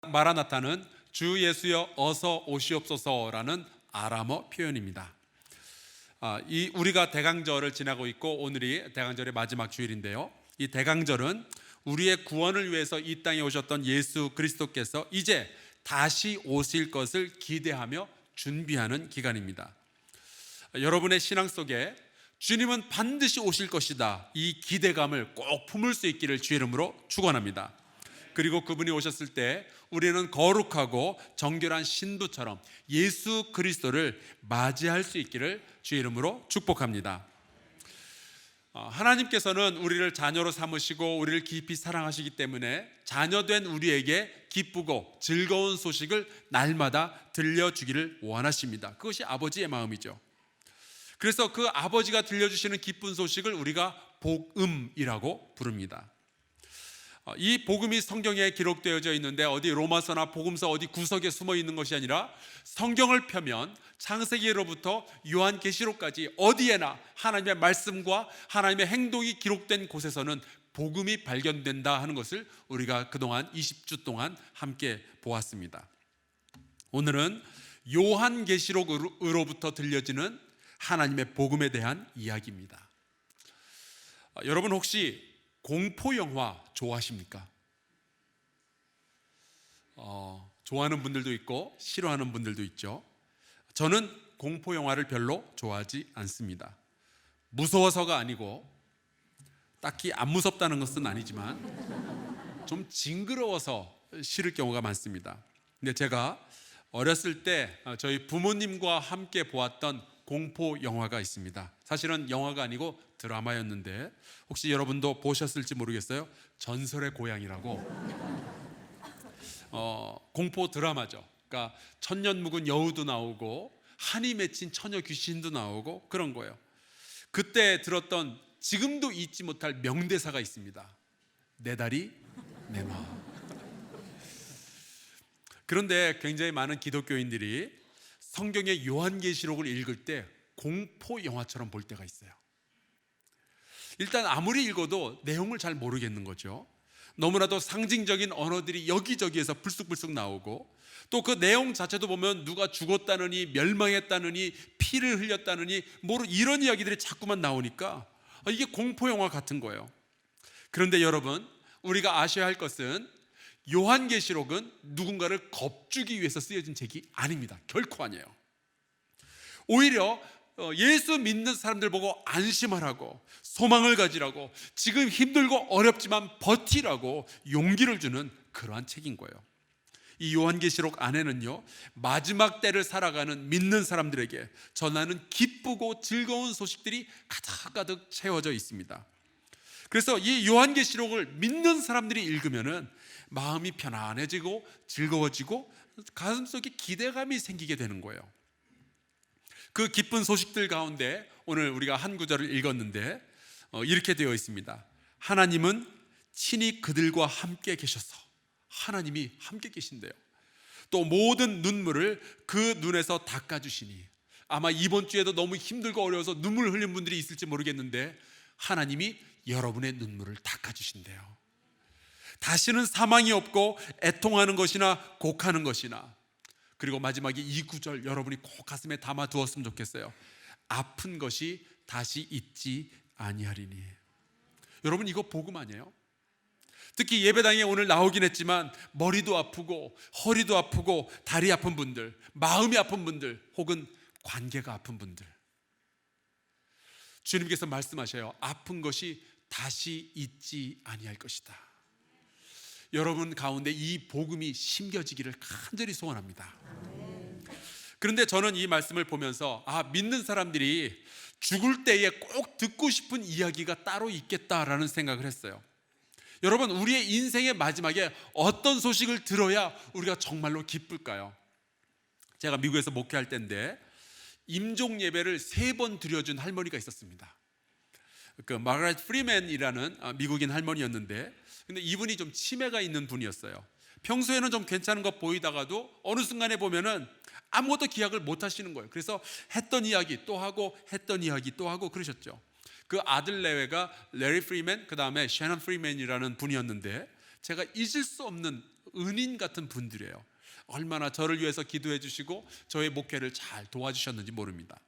마라나타는 주 예수여 어서 오시옵소서라는 아람어 표현입니다. 우리가 대강절을 지나고 있고 오늘이 대강절의 마지막 주일인데요. 이 대강절은 우리의 구원을 위해서 이 땅에 오셨던 예수 그리스도께서 이제 다시 오실 것을 기대하며 준비하는 기간입니다. 여러분의 신앙 속에 주님은 반드시 오실 것이다, 이 기대감을 꼭 품을 수 있기를 주의 이름으로 축원합니다. 그리고 그분이 오셨을 때 우리는 거룩하고 정결한 신부처럼 예수 그리스도를 맞이할 수 있기를 주의 이름으로 축복합니다. 하나님께서는 우리를 자녀로 삼으시고 우리를 깊이 사랑하시기 때문에 자녀된 우리에게 기쁘고 즐거운 소식을 날마다 들려주기를 원하십니다. 그것이 아버지의 마음이죠. 그래서 그 아버지가 들려주시는 기쁜 소식을 우리가 복음이라고 부릅니다. 이 복음이 성경에 기록되어져 있는데 어디 로마서나 복음서 어디 구석에 숨어 있는 것이 아니라 성경을 펴면 창세기로부터 요한계시록까지 어디에나 하나님의 말씀과 하나님의 행동이 기록된 곳에서는 복음이 발견된다 하는 것을 우리가 그동안 20주 동안 함께 보았습니다. 오늘은 요한계시록으로부터 들려지는 하나님의 복음에 대한 이야기입니다. 여러분 혹시 공포 영화 좋아하십니까? 좋아하는 분들도 있고 싫어하는 분들도 있죠. 저는 공포 영화를 별로 좋아하지 않습니다. 무서워서가 아니고 딱히 안 무섭다는 것은 아니지만 좀 징그러워서 싫을 경우가 많습니다. 근데 제가 어렸을 때 저희 부모님과 함께 보았던 공포 영화가 있습니다. 사실은 영화가 아니고 드라마였는데 혹시 여러분도 보셨을지 모르겠어요. 전설의 고향이라고 공포 드라마죠. 그러니까 천년 묵은 여우도 나오고 한이 맺힌 처녀 귀신도 나오고 그런 거예요. 그때 들었던 지금도 잊지 못할 명대사가 있습니다. 내 다리 내 마음. 그런데 굉장히 많은 기독교인들이 성경의 요한계시록을 읽을 때 공포 영화처럼 볼 때가 있어요. 일단 아무리 읽어도 내용을 잘 모르겠는 거죠. 너무나도 상징적인 언어들이 여기저기에서 불쑥불쑥 나오고 또 그 내용 자체도 보면 누가 죽었다느니 멸망했다느니 피를 흘렸다느니 이런 이야기들이 자꾸만 나오니까 이게 공포 영화 같은 거예요. 그런데 여러분, 우리가 아셔야 할 것은 요한계시록은 누군가를 겁주기 위해서 쓰여진 책이 아닙니다. 결코 아니에요. 오히려 예수 믿는 사람들 보고 안심하라고, 소망을 가지라고, 지금 힘들고 어렵지만 버티라고 용기를 주는 그러한 책인 거예요. 이 요한계시록 안에는요, 마지막 때를 살아가는 믿는 사람들에게 전하는 기쁘고 즐거운 소식들이 가득가득 채워져 있습니다. 그래서 이 요한계시록을 믿는 사람들이 읽으면은 마음이 편안해지고 즐거워지고 가슴속에 기대감이 생기게 되는 거예요. 그 기쁜 소식들 가운데 오늘 우리가 한 구절을 읽었는데 이렇게 되어 있습니다. 하나님은 친히 그들과 함께 계셔서, 하나님이 함께 계신대요. 또 모든 눈물을 그 눈에서 닦아주시니, 아마 이번 주에도 너무 힘들고 어려워서 눈물 흘린 분들이 있을지 모르겠는데 하나님이 여러분의 눈물을 닦아주신대요. 다시는 사망이 없고 애통하는 것이나 곡하는 것이나, 그리고 마지막에 이 구절 여러분이 꼭 가슴에 담아 두었으면 좋겠어요. 아픈 것이 다시 있지 아니하리니. 여러분, 이거 복음 아니에요? 특히 예배당에 오늘 나오긴 했지만 머리도 아프고 허리도 아프고 다리 아픈 분들, 마음이 아픈 분들, 혹은 관계가 아픈 분들, 주님께서 말씀하셔요. 아픈 것이 다시 있지 아니할 것이다. 여러분 가운데 이 복음이 심겨지기를 간절히 소원합니다. 그런데 저는 이 말씀을 보면서 믿는 사람들이 죽을 때에 꼭 듣고 싶은 이야기가 따로 있겠다라는 생각을 했어요. 여러분, 우리의 인생의 마지막에 어떤 소식을 들어야 우리가 정말로 기쁠까요? 제가 미국에서 목회할 때인데 임종 예배를 3번 드려준 할머니가 있었습니다. 그 마가렛 프리맨이라는 미국인 할머니였는데, 근데 이분이 좀 치매가 있는 분이었어요. 평소에는 좀 괜찮은 것 보이다가도 어느 순간에 보면은 아무것도 기약을 못 하시는 거예요. 그래서 했던 이야기 또 하고 했던 이야기 또 하고 그러셨죠. 그 아들 내외가 레리 프리맨, 그 다음에 셔넌 프리맨이라는 분이었는데 제가 잊을 수 없는 은인 같은 분들이에요. 얼마나 저를 위해서 기도해 주시고 저의 목회를 잘 도와주셨는지 모릅니다.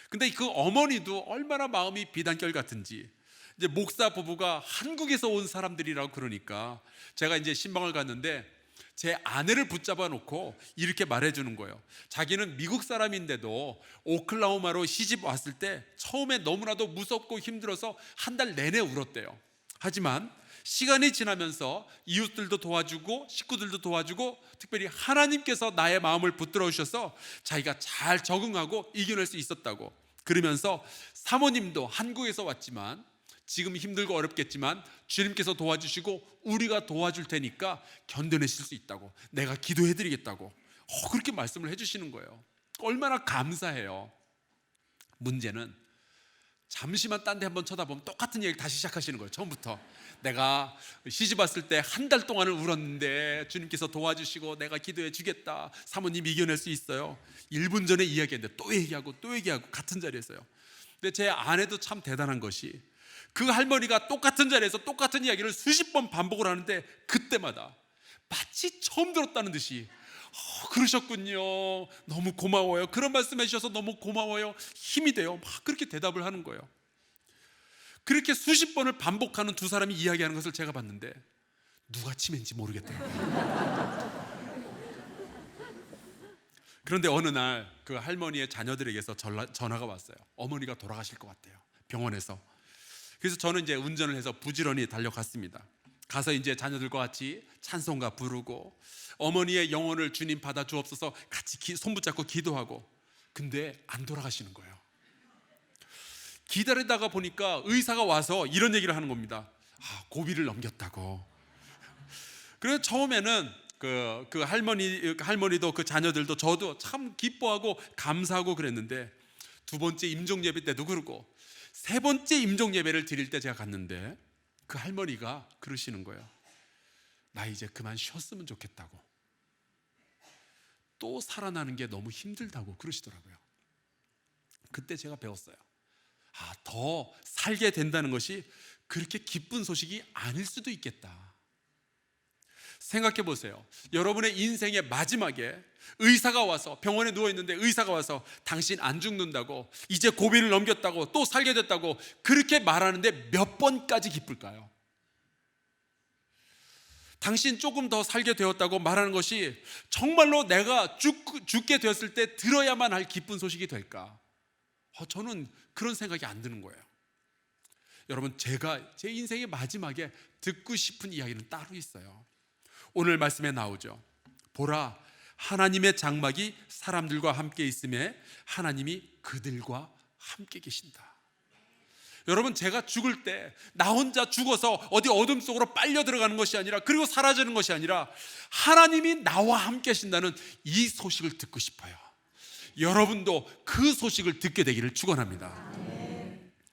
근데 그 어머니도 얼마나 마음이 비단결 같은지, 이제 목사 부부가 한국에서 온 사람들이라고 그러니까 제가 이제 신방을 갔는데 제 아내를 붙잡아 놓고 이렇게 말해주는 거예요. 자기는 미국 사람인데도 오클라호마로 시집 왔을 때 처음에 너무나도 무섭고 힘들어서 한 달 내내 울었대요. 하지만 시간이 지나면서 이웃들도 도와주고 식구들도 도와주고 특별히 하나님께서 나의 마음을 붙들어 주셔서 자기가 잘 적응하고 이겨낼 수 있었다고. 그러면서 사모님도 한국에서 왔지만 지금 힘들고 어렵겠지만 주님께서 도와주시고 우리가 도와줄 테니까 견뎌내실 수 있다고, 내가 기도해드리겠다고 그렇게 말씀을 해주시는 거예요. 얼마나 감사해요. 문제는 잠시만 딴 데 한번 쳐다보면 똑같은 얘기를 다시 시작하시는 거예요. 처음부터 내가 시집 왔을 때 한 달 동안을 울었는데 주님께서 도와주시고 내가 기도해 주겠다, 사모님 이겨낼 수 있어요. 1분 전에 이야기했는데 또 얘기하고 또 얘기하고 같은 자리에서요. 근데 제 아내도 참 대단한 것이 그 할머니가 똑같은 자리에서 똑같은 이야기를 수십 번 반복을 하는데 그때마다 마치 처음 들었다는 듯이 그러셨군요, 너무 고마워요, 그런 말씀해 주셔서 너무 고마워요, 힘이 돼요, 막 그렇게 대답을 하는 거예요. 그렇게 수십 번을 반복하는 두 사람이 이야기하는 것을 제가 봤는데 누가 치매인지 모르겠더라고요. 그런데 어느 날 그 할머니의 자녀들에게서 전화가 왔어요. 어머니가 돌아가실 것 같대요, 병원에서. 그래서 저는 이제 운전을 해서 부지런히 달려갔습니다. 가서 이제 자녀들과 같이 찬송가 부르고 어머니의 영혼을 주님 받아 주옵소서 같이 손 붙잡고 기도하고. 근데 안 돌아가시는 거예요. 기다리다가 보니까 의사가 와서 이런 얘기를 하는 겁니다. 고비를 넘겼다고. 그래서 처음에는 그 할머니도 그 자녀들도 저도 참 기뻐하고 감사하고 그랬는데 두 번째 임종 예배 때도 그러고 세 번째 임종 예배를 드릴 때 제가 갔는데 그 할머니가 그러시는 거예요. 나 이제 그만 쉬었으면 좋겠다고, 또 살아나는 게 너무 힘들다고 그러시더라고요. 그때 제가 배웠어요. 더 살게 된다는 것이 그렇게 기쁜 소식이 아닐 수도 있겠다. 생각해 보세요. 여러분의 인생의 마지막에 의사가 와서, 병원에 누워있는데 의사가 와서 당신 안 죽는다고, 이제 고비를 넘겼다고, 또 살게 됐다고 그렇게 말하는데 몇 번까지 기쁠까요? 당신 조금 더 살게 되었다고 말하는 것이 정말로 내가 죽게 되었을 때 들어야만 할 기쁜 소식이 될까? 저는 그런 생각이 안 드는 거예요. 여러분, 제가 제 인생의 마지막에 듣고 싶은 이야기는 따로 있어요. 오늘 말씀에 나오죠. 보라, 하나님의 장막이 사람들과 함께 있음에 하나님이 그들과 함께 계신다. 여러분, 제가 죽을 때 나 혼자 죽어서 어디 어둠 속으로 빨려 들어가는 것이 아니라, 그리고 사라지는 것이 아니라 하나님이 나와 함께 하신다는 이 소식을 듣고 싶어요. 여러분도 그 소식을 듣게 되기를 축원합니다.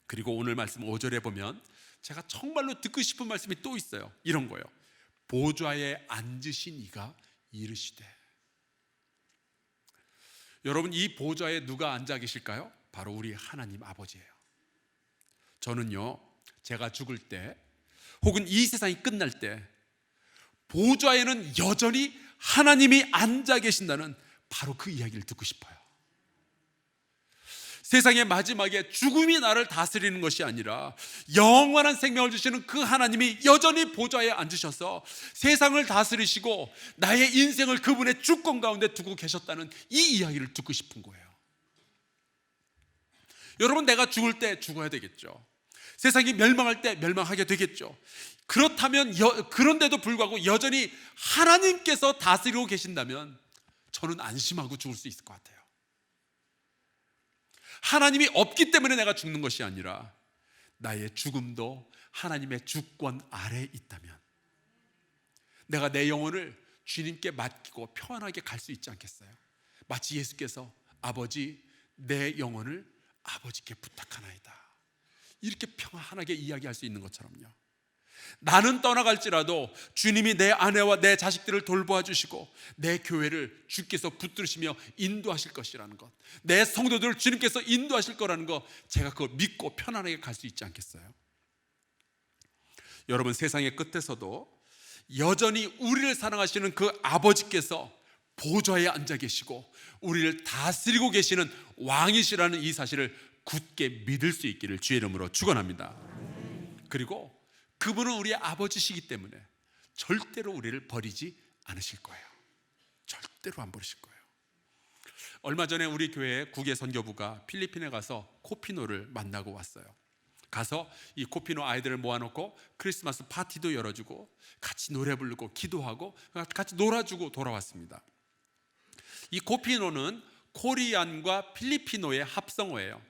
그리고 오늘 말씀 5절에 보면 제가 정말로 듣고 싶은 말씀이 또 있어요. 이런 거예요. 보좌에 앉으신 이가 이르시되. 여러분, 이 보좌에 누가 앉아 계실까요? 바로 우리 하나님 아버지예요. 저는요, 제가 죽을 때 혹은 이 세상이 끝날 때 보좌에는 여전히 하나님이 앉아 계신다는 바로 그 이야기를 듣고 싶어요. 세상의 마지막에 죽음이 나를 다스리는 것이 아니라 영원한 생명을 주시는 그 하나님이 여전히 보좌에 앉으셔서 세상을 다스리시고 나의 인생을 그분의 주권 가운데 두고 계셨다는 이 이야기를 듣고 싶은 거예요. 여러분, 내가 죽을 때 죽어야 되겠죠. 세상이 멸망할 때 멸망하게 되겠죠. 그렇다면 그런데도 불구하고 여전히 하나님께서 다스리고 계신다면 저는 안심하고 죽을 수 있을 것 같아요. 하나님이 없기 때문에 내가 죽는 것이 아니라 나의 죽음도 하나님의 주권 아래에 있다면 내가 내 영혼을 주님께 맡기고 편하게 갈 수 있지 않겠어요? 마치 예수께서 아버지, 내 영혼을 아버지께 부탁하나이다, 이렇게 평안하게 이야기할 수 있는 것처럼요. 나는 떠나갈지라도 주님이 내 아내와 내 자식들을 돌보아 주시고 내 교회를 주께서 붙들으시며 인도하실 것이라는 것, 내 성도들을 주님께서 인도하실 거라는 것, 제가 그걸 믿고 편안하게 갈 수 있지 않겠어요? 여러분, 세상의 끝에서도 여전히 우리를 사랑하시는 그 아버지께서 보좌에 앉아 계시고 우리를 다스리고 계시는 왕이시라는 이 사실을 굳게 믿을 수 있기를 주의 이름으로 축원합니다. 그리고 그분은 우리의 아버지시기 때문에 절대로 우리를 버리지 않으실 거예요. 절대로 안 버리실 거예요. 얼마 전에 우리 교회 국외 선교부가 필리핀에 가서 코피노를 만나고 왔어요. 가서 이 코피노 아이들을 모아놓고 크리스마스 파티도 열어주고 같이 노래 부르고 기도하고 같이 놀아주고 돌아왔습니다. 이 코피노는 코리안과 필리피노의 합성어예요.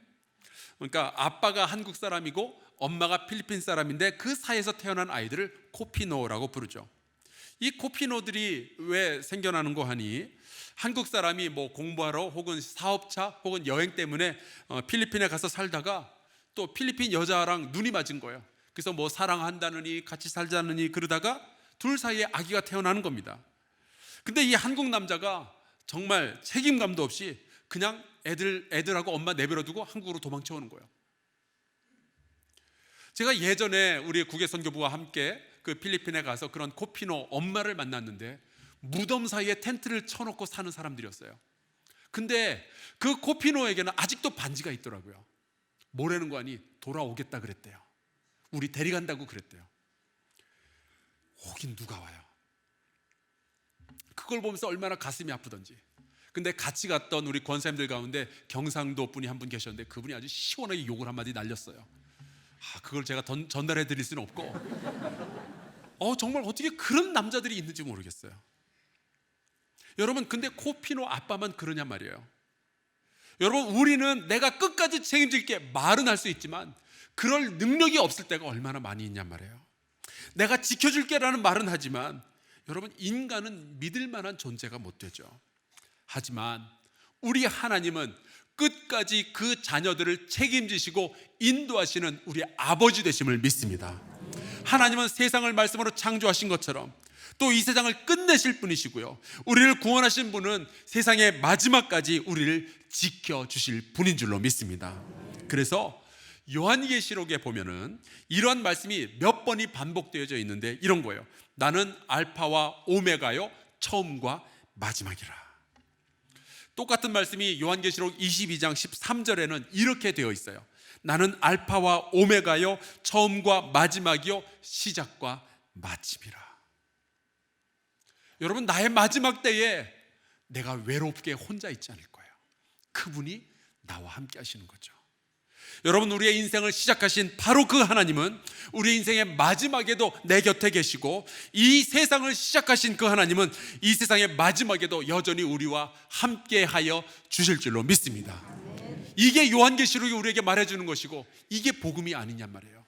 그러니까 아빠가 한국 사람이고 엄마가 필리핀 사람인데 그 사이에서 태어난 아이들을 코피노라고 부르죠. 이 코피노들이 왜 생겨나는 거 하니, 한국 사람이 뭐 공부하러 혹은 사업차 혹은 여행 때문에 필리핀에 가서 살다가 또 필리핀 여자랑 눈이 맞은 거예요. 그래서 뭐 사랑한다느니 같이 살자느니 그러다가 둘 사이에 아기가 태어나는 겁니다. 근데 이 한국 남자가 정말 책임감도 없이 그냥 애들하고 엄마 내버려두고 한국으로 도망쳐 오는 거예요. 제가 예전에 우리 국외 선교부와 함께 그 필리핀에 가서 그런 코피노 엄마를 만났는데 무덤 사이에 텐트를 쳐놓고 사는 사람들이었어요. 근데 그 코피노에게는 아직도 반지가 있더라고요. 뭐라는 거 아니? 돌아오겠다 그랬대요. 우리 데려간다고 그랬대요. 오긴 누가 와요? 그걸 보면서 얼마나 가슴이 아프던지. 근데 같이 갔던 우리 권사님들 가운데 경상도 분이 한 분 계셨는데 그분이 아주 시원하게 욕을 한마디 날렸어요. 그걸 제가 전달해 드릴 수는 없고 정말 어떻게 그런 남자들이 있는지 모르겠어요. 여러분, 근데 코피노 아빠만 그러냐 말이에요. 여러분, 우리는 내가 끝까지 책임질게 말은 할 수 있지만 그럴 능력이 없을 때가 얼마나 많이 있냔 말이에요. 내가 지켜줄게라는 말은 하지만 여러분, 인간은 믿을 만한 존재가 못 되죠. 하지만 우리 하나님은 끝까지 그 자녀들을 책임지시고 인도하시는 우리 아버지 되심을 믿습니다. 하나님은 세상을 말씀으로 창조하신 것처럼 또 이 세상을 끝내실 분이시고요, 우리를 구원하신 분은 세상의 마지막까지 우리를 지켜주실 분인 줄로 믿습니다. 그래서 요한계시록에 보면은 이러한 말씀이 몇 번이 반복되어져 있는데 이런 거예요. 나는 알파와 오메가요, 처음과 마지막이라. 똑같은 말씀이 요한계시록 22장 13절에는 이렇게 되어 있어요. 나는 알파와 오메가요, 처음과 마지막이요, 시작과 마침이라. 여러분, 나의 마지막 때에 내가 외롭게 혼자 있지 않을 거예요. 그분이 나와 함께 하시는 거죠. 여러분, 우리의 인생을 시작하신 바로 그 하나님은 우리 인생의 마지막에도 내 곁에 계시고, 이 세상을 시작하신 그 하나님은 이 세상의 마지막에도 여전히 우리와 함께하여 주실 줄로 믿습니다. 이게 요한계시록이 우리에게 말해주는 것이고 이게 복음이 아니냔 말이에요.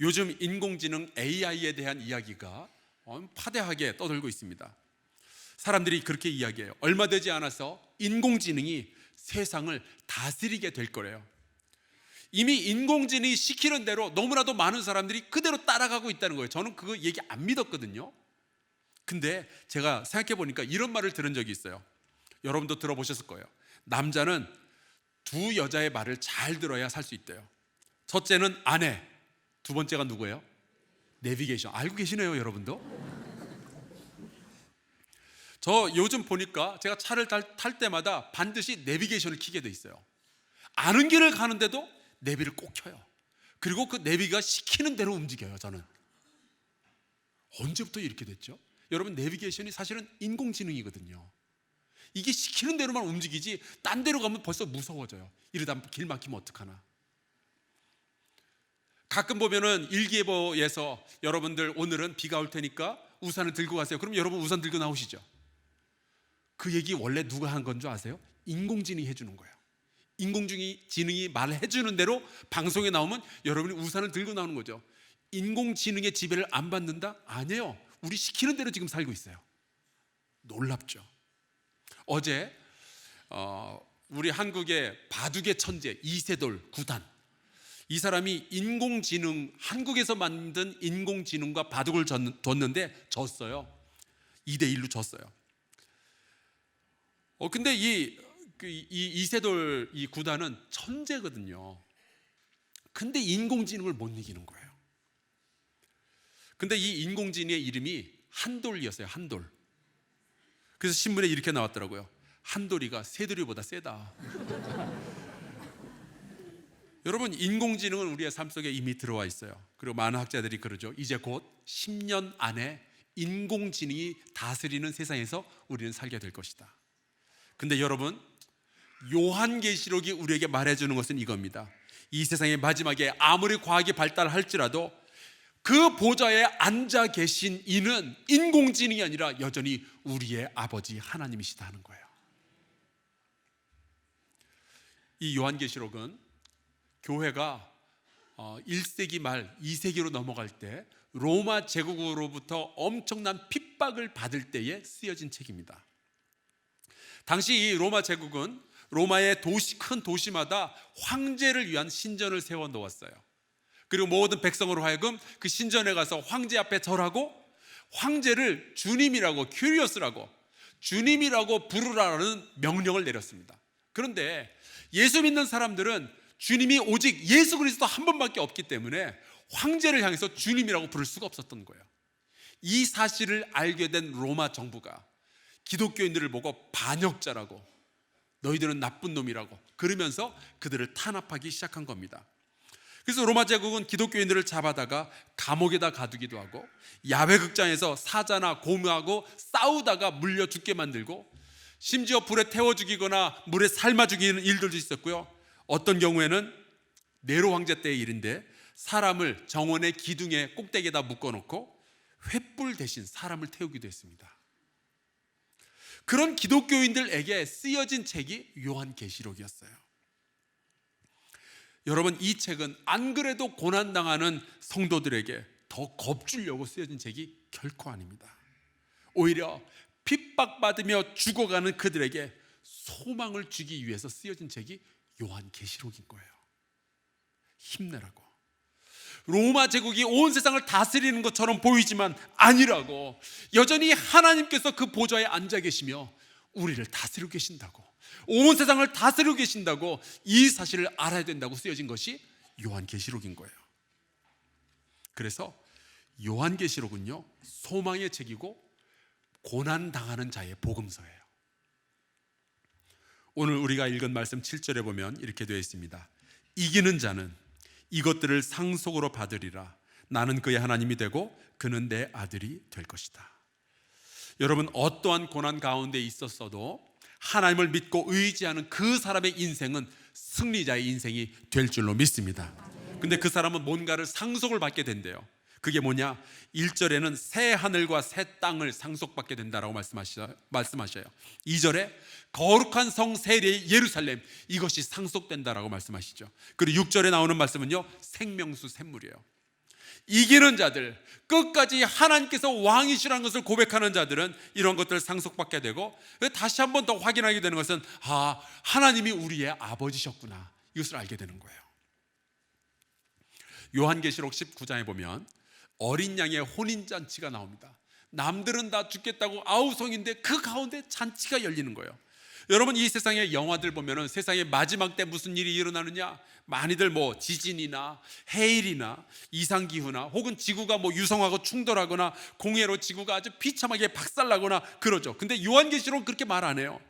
요즘 인공지능 AI에 대한 이야기가 파대하게 떠들고 있습니다. 사람들이 그렇게 이야기해요. 얼마 되지 않아서 인공지능이 세상을 다스리게 될 거래요. 이미 인공지능이 시키는 대로 너무나도 많은 사람들이 그대로 따라가고 있다는 거예요. 저는 그거 얘기 안 믿었거든요. 근데 제가 생각해 보니까 이런 말을 들은 적이 있어요. 여러분도 들어보셨을 거예요. 남자는 두 여자의 말을 잘 들어야 살 수 있대요. 첫째는 아내, 두 번째가 누구예요? 내비게이션. 알고 계시네요, 여러분도? 저 요즘 보니까 제가 차를 탈 때마다 반드시 내비게이션을 켜게 돼 있어요. 아는 길을 가는데도 내비를 꼭 켜요. 그리고 그 내비가 시키는 대로 움직여요. 저는 언제부터 이렇게 됐죠? 여러분, 내비게이션이 사실은 인공지능이거든요. 이게 시키는 대로만 움직이지 딴 데로 가면 벌써 무서워져요. 이러다 길 막히면 어떡하나. 가끔 보면은 일기예보에서 여러분들 오늘은 비가 올 테니까 우산을 들고 가세요. 그럼 여러분 우산 들고 나오시죠. 그 얘기 원래 누가 한 건 줄 아세요? 인공지능이 해주는 거예요. 인공지능이 말해주는 대로 방송에 나오면 여러분이 우산을 들고 나오는 거죠. 인공지능의 지배를 안 받는다? 아니에요. 우리 시키는 대로 지금 살고 있어요. 놀랍죠. 어제 우리 한국의 바둑의 천재 이세돌 구단, 이 사람이 한국에서 만든 인공지능과 바둑을 뒀는데 졌어요. 2대1로 졌어요. 근데 이 이세돌 이 구단은 천재거든요. 근데 인공지능을 못 이기는 거예요. 근데 이 인공지능의 이름이 한돌이었어요. 한돌. 그래서 신문에 이렇게 나왔더라고요. 한돌이가 새돌이보다 세다. 여러분, 인공지능은 우리의 삶 속에 이미 들어와 있어요. 그리고 많은 학자들이 그러죠. 이제 곧 10년 안에 인공지능이 다스리는 세상에서 우리는 살게 될 것이다. 근데 여러분, 요한계시록이 우리에게 말해주는 것은 이겁니다. 이 세상의 마지막에 아무리 과학이 발달할지라도 그 보좌에 앉아 계신 이는 인공지능이 아니라 여전히 우리의 아버지 하나님이시다 하는 거예요. 이 요한계시록은 교회가 1세기 말 2세기로 넘어갈 때 로마 제국으로부터 엄청난 핍박을 받을 때에 쓰여진 책입니다. 당시 이 로마 제국은 로마의 큰 도시마다 황제를 위한 신전을 세워 놓았어요. 그리고 모든 백성으로 하여금 그 신전에 가서 황제 앞에 절하고 황제를 주님이라고, 큐리오스라고, 주님이라고 부르라는 명령을 내렸습니다. 그런데 예수 믿는 사람들은 주님이 오직 예수 그리스도 한 분밖에 없기 때문에 황제를 향해서 주님이라고 부를 수가 없었던 거예요. 이 사실을 알게 된 로마 정부가 기독교인들을 보고 반역자라고, 너희들은 나쁜 놈이라고 그러면서 그들을 탄압하기 시작한 겁니다. 그래서 로마 제국은 기독교인들을 잡아다가 감옥에다 가두기도 하고 야외 극장에서 사자나 곰하고 싸우다가 물려 죽게 만들고 심지어 불에 태워 죽이거나 물에 삶아 죽이는 일들도 있었고요. 어떤 경우에는 네로 황제 때의 일인데 사람을 정원의 기둥의 꼭대기에다 묶어놓고 횃불 대신 사람을 태우기도 했습니다. 그런 기독교인들에게 쓰여진 책이 요한계시록이었어요. 여러분, 이 책은 안 그래도 고난당하는 성도들에게 더 겁주려고 쓰여진 책이 결코 아닙니다. 오히려 핍박받으며 죽어가는 그들에게 소망을 주기 위해서 쓰여진 책이 요한계시록인 거예요. 힘내라고. 로마 제국이 온 세상을 다스리는 것처럼 보이지만 아니라고, 여전히 하나님께서 그 보좌에 앉아 계시며 우리를 다스리고 계신다고, 온 세상을 다스리고 계신다고, 이 사실을 알아야 된다고 쓰여진 것이 요한계시록인 거예요. 그래서 요한계시록은요, 소망의 책이고 고난당하는 자의 복음서예요. 오늘 우리가 읽은 말씀 7절에 보면 이렇게 되어 있습니다. 이기는 자는 이것들을 상속으로 받으리라. 나는 그의 하나님이 되고 그는 내 아들이 될 것이다. 여러분, 어떠한 고난 가운데 있었어도 하나님을 믿고 의지하는 그 사람의 인생은 승리자의 인생이 될 줄로 믿습니다. 근데 그 사람은 뭔가를 상속을 받게 된대요. 그게 뭐냐? 1절에는 새 하늘과 새 땅을 상속받게 된다라고 말씀하셔요. 2절에 거룩한 성 세례 예루살렘, 이것이 상속된다라고 말씀하시죠. 그리고 6절에 나오는 말씀은요, 생명수 샘물이에요. 이기는 자들, 끝까지 하나님께서 왕이시라는 것을 고백하는 자들은 이런 것들을 상속받게 되고, 다시 한 번 더 확인하게 되는 것은 하나님이 우리의 아버지셨구나, 이것을 알게 되는 거예요. 요한계시록 19장에 보면 어린 양의 혼인잔치가 나옵니다. 남들은 다 죽겠다고 아우성인데 그 가운데 잔치가 열리는 거예요. 여러분, 이 세상의 영화들 보면은 세상의 마지막 때 무슨 일이 일어나느냐, 많이들 지진이나 해일이나 이상기후나 혹은 지구가 유성하고 충돌하거나 공해로 지구가 아주 비참하게 박살나거나 그러죠. 근데 요한계시록은 그렇게 말 안 해요.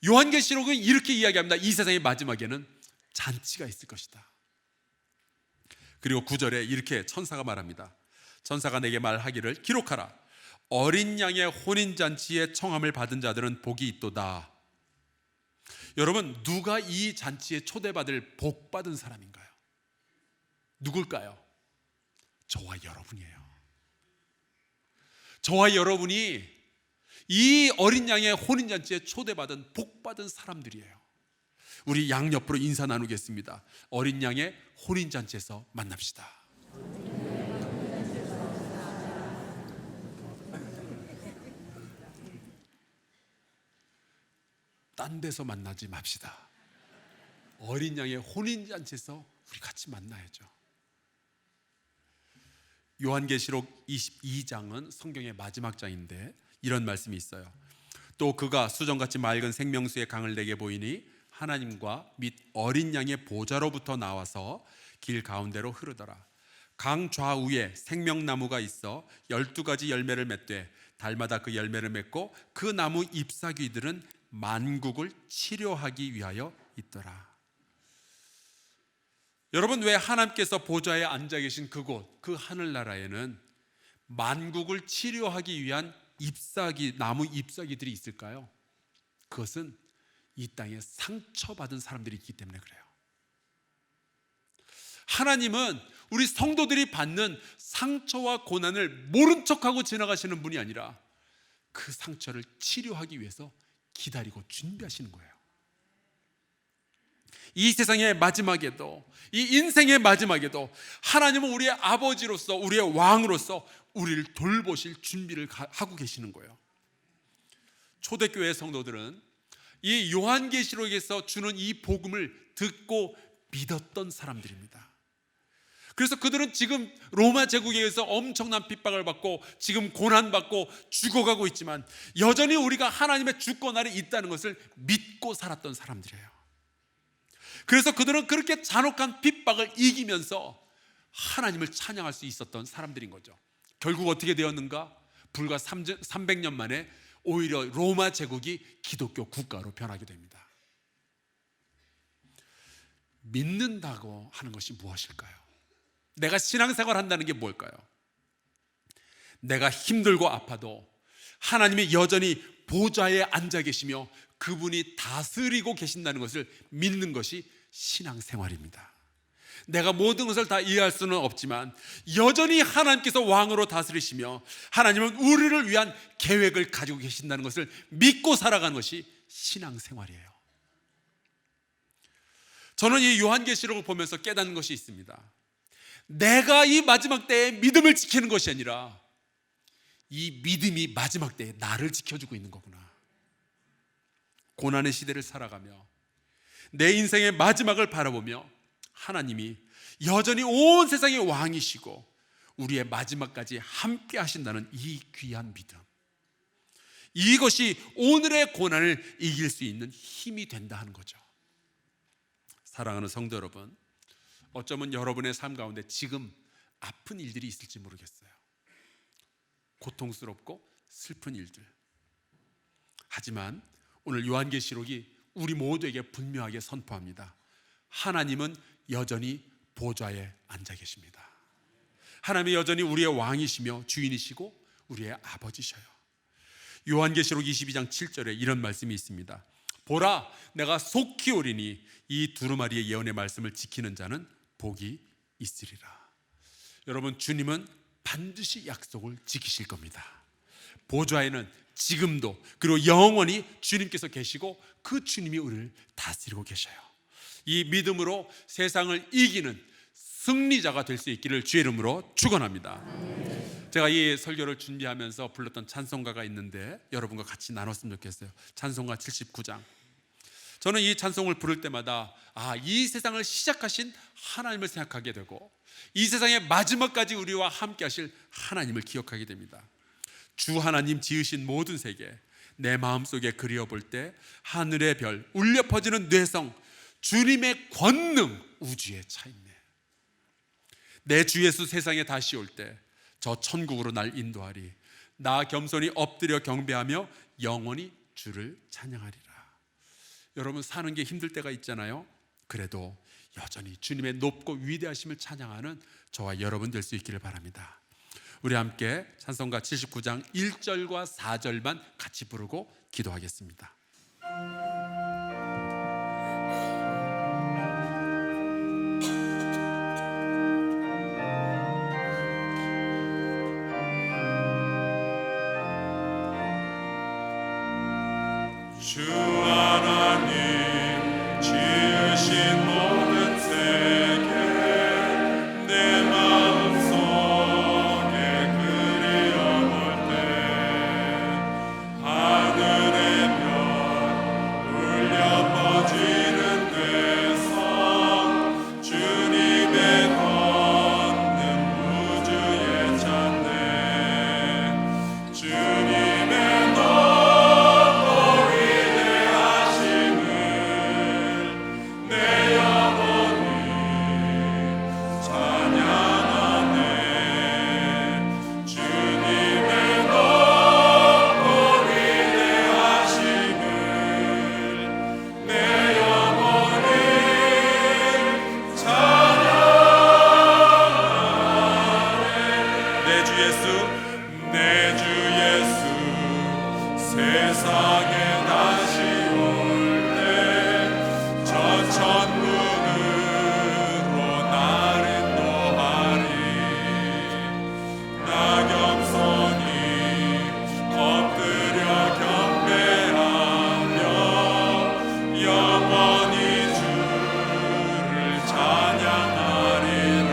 요한계시록은 이렇게 이야기합니다. 이 세상의 마지막에는 잔치가 있을 것이다. 그리고 9절에 이렇게 천사가 말합니다. 천사가 내게 말하기를 기록하라. 어린 양의 혼인잔치에 청함을 받은 자들은 복이 있도다. 여러분, 누가 이 잔치에 초대받을 복받은 사람인가요? 누굴까요? 저와 여러분이에요. 저와 여러분이 이 어린 양의 혼인잔치에 초대받은 복받은 사람들이에요. 우리 양옆으로 인사 나누겠습니다. 어린 양의 혼인잔치에서 만납시다. 딴 데서 만나지 맙시다. 어린 양의 혼인잔치에서 우리 같이 만나야죠. 요한계시록 22장은 성경의 마지막 장인데 이런 말씀이 있어요. 또 그가 수정같이 맑은 생명수의 강을 내게 보이니 하나님과 및 어린 양의 보좌로부터 나와서 길 가운데로 흐르더라. 강 좌우에 생명나무가 있어 12가지 열매를 맺되 달마다 그 열매를 맺고 그 나무 잎사귀들은 만국을 치료하기 위하여 있더라. 여러분, 왜 하나님께서 보좌에 앉아 계신 그곳, 그 하늘나라에는 만국을 치료하기 위한 잎사귀, 나무 잎사귀들이 있을까요? 그것은 이 땅에 상처받은 사람들이 있기 때문에 그래요. 하나님은 우리 성도들이 받는 상처와 고난을 모른 척하고 지나가시는 분이 아니라 그 상처를 치료하기 위해서 기다리고 준비하시는 거예요. 이 세상의 마지막에도, 이 인생의 마지막에도 하나님은 우리의 아버지로서, 우리의 왕으로서 우리를 돌보실 준비를 하고 계시는 거예요. 초대교회 성도들은 이 요한계시록에서 주는 이 복음을 듣고 믿었던 사람들입니다. 그래서 그들은 지금 로마 제국에 의해서 엄청난 핍박을 받고 지금 고난받고 죽어가고 있지만 여전히 우리가 하나님의 주권 아래 있다는 것을 믿고 살았던 사람들이에요. 그래서 그들은 그렇게 잔혹한 핍박을 이기면서 하나님을 찬양할 수 있었던 사람들인 거죠. 결국 어떻게 되었는가? 불과 300년 만에 오히려 로마 제국이 기독교 국가로 변하게 됩니다. 믿는다고 하는 것이 무엇일까요? 내가 신앙생활 한다는 게 뭘까요? 내가 힘들고 아파도 하나님이 여전히 보좌에 앉아 계시며 그분이 다스리고 계신다는 것을 믿는 것이 신앙생활입니다. 내가 모든 것을 다 이해할 수는 없지만 여전히 하나님께서 왕으로 다스리시며 하나님은 우리를 위한 계획을 가지고 계신다는 것을 믿고 살아가는 것이 신앙생활이에요. 저는 이 요한계시록을 보면서 깨닫는 것이 있습니다. 내가 이 마지막 때에 믿음을 지키는 것이 아니라 이 믿음이 마지막 때에 나를 지켜주고 있는 거구나. 고난의 시대를 살아가며 내 인생의 마지막을 바라보며 하나님이 여전히 온 세상의 왕이시고 우리의 마지막까지 함께 하신다는 이 귀한 믿음, 이것이 오늘의 고난을 이길 수 있는 힘이 된다 하는 거죠. 사랑하는 성도 여러분, 어쩌면 여러분의 삶 가운데 지금 아픈 일들이 있을지 모르겠어요. 고통스럽고 슬픈 일들. 하지만 오늘 요한계시록이 우리 모두에게 분명하게 선포합니다. 하나님은 여전히 보좌에 앉아 계십니다. 하나님이 여전히 우리의 왕이시며 주인이시고 우리의 아버지셔요. 요한계시록 22장 7절에 이런 말씀이 있습니다. 보라, 내가 속히 오리니 이 두루마리의 예언의 말씀을 지키는 자는 복이 있으리라. 여러분, 주님은 반드시 약속을 지키실 겁니다. 보좌에는 지금도 그리고 영원히 주님께서 계시고 그 주님이 우리를 다스리고 계셔요. 이 믿음으로 세상을 이기는 승리자가 될 수 있기를 주의 이름으로 축원합니다. 제가 이 설교를 준비하면서 불렀던 찬송가가 있는데 여러분과 같이 나눴으면 좋겠어요. 찬송가 79장. 저는 이 찬송을 부를 때마다 이 세상을 시작하신 하나님을 생각하게 되고 이 세상의 마지막까지 우리와 함께 하실 하나님을 기억하게 됩니다. 주 하나님 지으신 모든 세계, 내 마음속에 그리워볼 때 하늘의 별, 울려 퍼지는 뇌성, 주님의 권능 우주에 차있네. 내 주 예수 세상에 다시 올 때 저 천국으로 날 인도하리. 나 겸손히 엎드려 경배하며 영원히 주를 찬양하리라. 여러분, 사는 게 힘들 때가 있잖아요. 그래도 여전히 주님의 높고 위대하심을 찬양하는 저와 여러분 될 수 있기를 바랍니다. 우리 함께 찬송가 79장 1절과 4절만 같이 부르고 기도하겠습니다. 주 하나님 지으신 모든 세계 내 마음속에 그리워볼 때 하늘의 별 울려 퍼지는 뇌성 주님의 권능 우주에 찬네. 주님의 높고 위대한 세상에 다시 올 때 저 천국으로 나를 인도하리. 나 겸손히 엎드려 경배하며 영원히 주를 찬양하리라.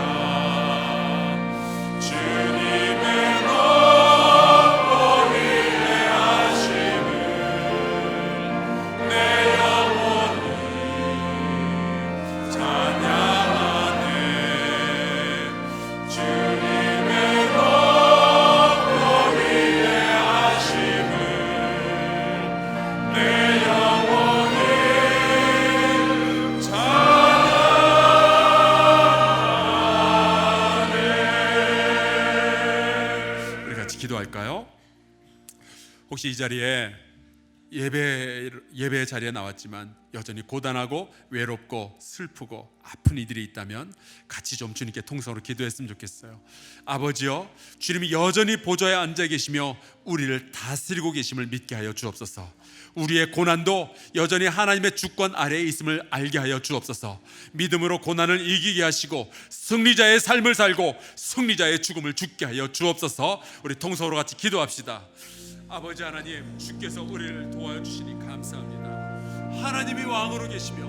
주님의 높고 위대하심을 내 영혼이 찬양하네. 주님의 높고 위대하심을 내 영혼이 찬양하네. 우리 같이 기도할까요? 혹시 이 자리에 예배 자리에 나왔지만 여전히 고단하고 외롭고 슬프고 아픈 이들이 있다면 같이 좀 주님께 통성으로 기도했으면 좋겠어요. 아버지여, 주님이 여전히 보좌에 앉아 계시며 우리를 다스리고 계심을 믿게 하여 주옵소서. 우리의 고난도 여전히 하나님의 주권 아래에 있음을 알게 하여 주옵소서. 믿음으로 고난을 이기게 하시고 승리자의 삶을 살고 승리자의 죽음을 죽게 하여 주옵소서. 우리 통성으로 같이 기도합시다. 아버지 하나님, 주께서 우리를 도와주시니 감사합니다. 하나님이 왕으로 계시며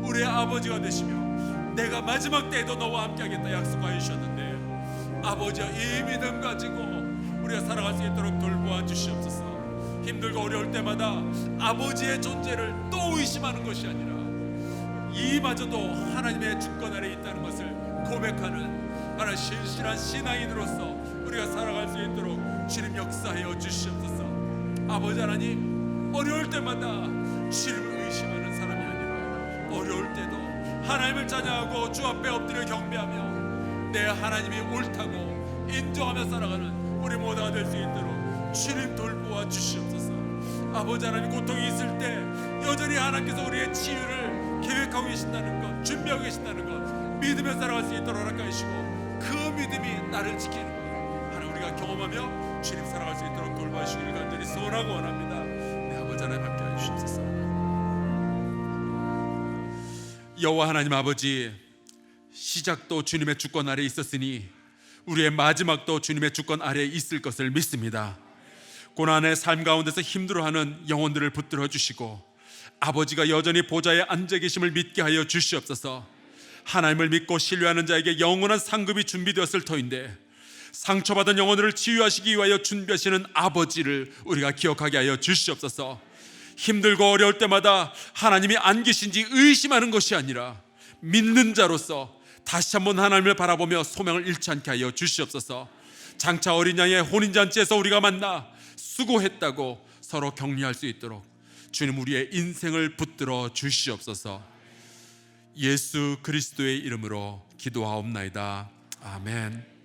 우리의 아버지가 되시며 내가 마지막 때에도 너와 함께하겠다 약속하여 주셨는데, 아버지야, 이 믿음 가지고 우리가 살아갈 수 있도록 돌보아 주시옵소서. 힘들고 어려울 때마다 아버지의 존재를 또 의심하는 것이 아니라 이마저도 하나님의 주권 아래에 있다는 것을 고백하는 하나님 신실한 신앙인으로서 우리가 살아갈 수 있도록 주님 역사하여 주시옵소서. 아버지 하나님, 어려울 때마다 주님을 의심하는 사람이 아니라 어려울 때도 하나님을 찬양하고 주 앞에 엎드려 경배하며 내 하나님이 옳다고 인정하며 살아가는 우리 모두가 될 수 있도록 주님 돌보아 주시옵소서. 아버지 하나님, 고통이 있을 때 여전히 하나님께서 우리의 치유를 계획하고 계신다는 것, 준비하고 계신다는 것 믿으며 살아갈 수 있도록 허락하여 주시고, 그 믿음이 나를 지키는 것 하나님 우리가 경험하며 주님 살아갈 수 있도록 돌봐주시기를 간절히 소원하고 원합니다. 내 아버지 하나님 함께하여 주시옵소서. 여호와 하나님 아버지, 시작도 주님의 주권 아래에 있었으니 우리의 마지막도 주님의 주권 아래에 있을 것을 믿습니다. 고난의 삶 가운데서 힘들어하는 영혼들을 붙들어 주시고 아버지가 여전히 보좌에 앉아 계심을 믿게 하여 주시옵소서. 하나님을 믿고 신뢰하는 자에게 영원한 상급이 준비되었을 터인데 상처받은 영혼들을 치유하시기 위하여 준비하시는 아버지를 우리가 기억하게 하여 주시옵소서. 힘들고 어려울 때마다 하나님이 안 계신지 의심하는 것이 아니라 믿는 자로서 다시 한번 하나님을 바라보며 소명을 잃지 않게 하여 주시옵소서. 장차 어린 양의 혼인잔치에서 우리가 만나 수고했다고 서로 격려할 수 있도록 주님 우리의 인생을 붙들어 주시옵소서. 예수 그리스도의 이름으로 기도하옵나이다. 아멘.